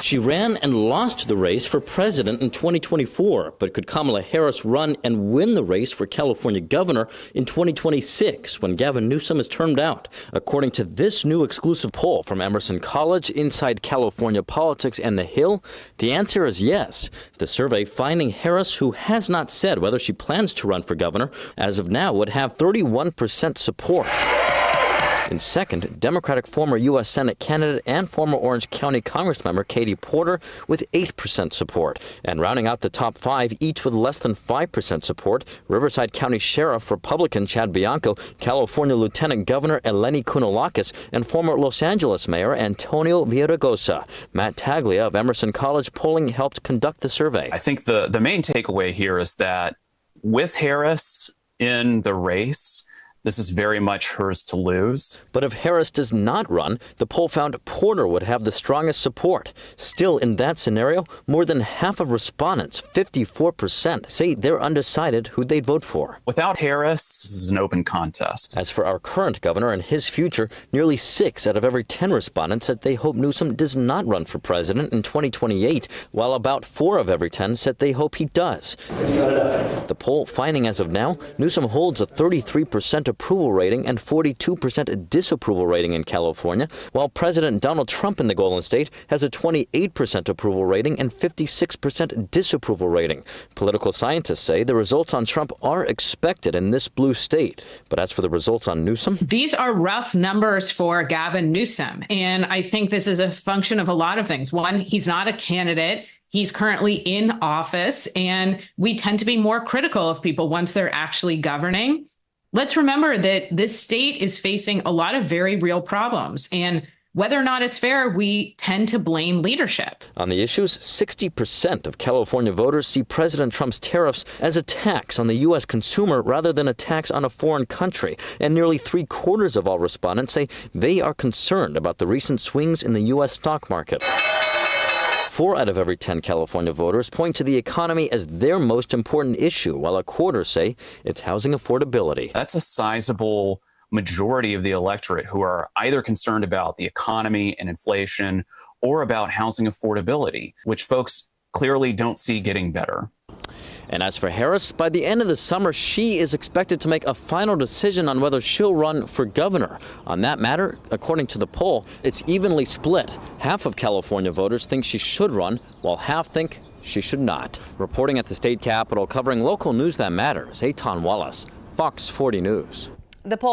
She ran and lost the race for president in 2024, but could Kamala Harris run and win the race for California governor in 2026 when Gavin Newsom is termed out? According to this new exclusive poll from Emerson College, Inside California Politics and The Hill, the answer is yes. The survey finding Harris, who has not said whether she plans to run for governor, as of now would have 31% support. In second, Democratic former U.S. Senate candidate and former Orange County Congressmember Katie Porter with 8% support. And rounding out the top five, each with less than 5% support, Riverside County Sheriff Republican Chad Bianco, California Lieutenant Governor Eleni Kounalakis, and former Los Angeles Mayor Antonio Villaraigosa. Matt Taglia of Emerson College Polling helped conduct the survey. I think the main takeaway here is that with Harris in the race, this is very much hers to lose. But if Harris does not run, the poll found Porter would have the strongest support. Still, in that scenario, more than half of respondents, 54%, say they're undecided who they'd vote for. Without Harris, this is an open contest. As for our current governor and his future, nearly 6 out of every 10 respondents said they hope Newsom does not run for president in 2028, while about 4 of every 10 said they hope he does. The poll finding as of now, Newsom holds a 33% approval rating and 42% disapproval rating in California, while President Donald Trump in the Golden State has a 28% approval rating and 56% disapproval rating. Political scientists say the results on Trump are expected in this blue state. But as for the results on Newsom, these are rough numbers for Gavin Newsom. And I think this is a function of a lot of things. One, he's not a candidate. He's currently in office, and we tend to be more critical of people once they're actually governing. Let's remember that this state is facing a lot of very real problems, and whether or not it's fair, we tend to blame leadership. On the issues, 60% of California voters see President Trump's tariffs as a tax on the U.S. consumer rather than a tax on a foreign country. And nearly 3/4 of all respondents say they are concerned about the recent swings in the U.S. stock market. 4 out of every 10 California voters point to the economy as their most important issue, while 1/4 say it's housing affordability. That's a sizable majority of the electorate who are either concerned about the economy and inflation or about housing affordability, which folks clearly don't see getting better. And as for Harris, by the end of the summer, she is expected to make a final decision on whether she'll run for governor. On that matter, according to the poll, it's evenly split. Half of California voters think she should run, while half think she should not. Reporting at the state capitol, covering local news that matters, Eitan Wallace, Fox 40 News. The poll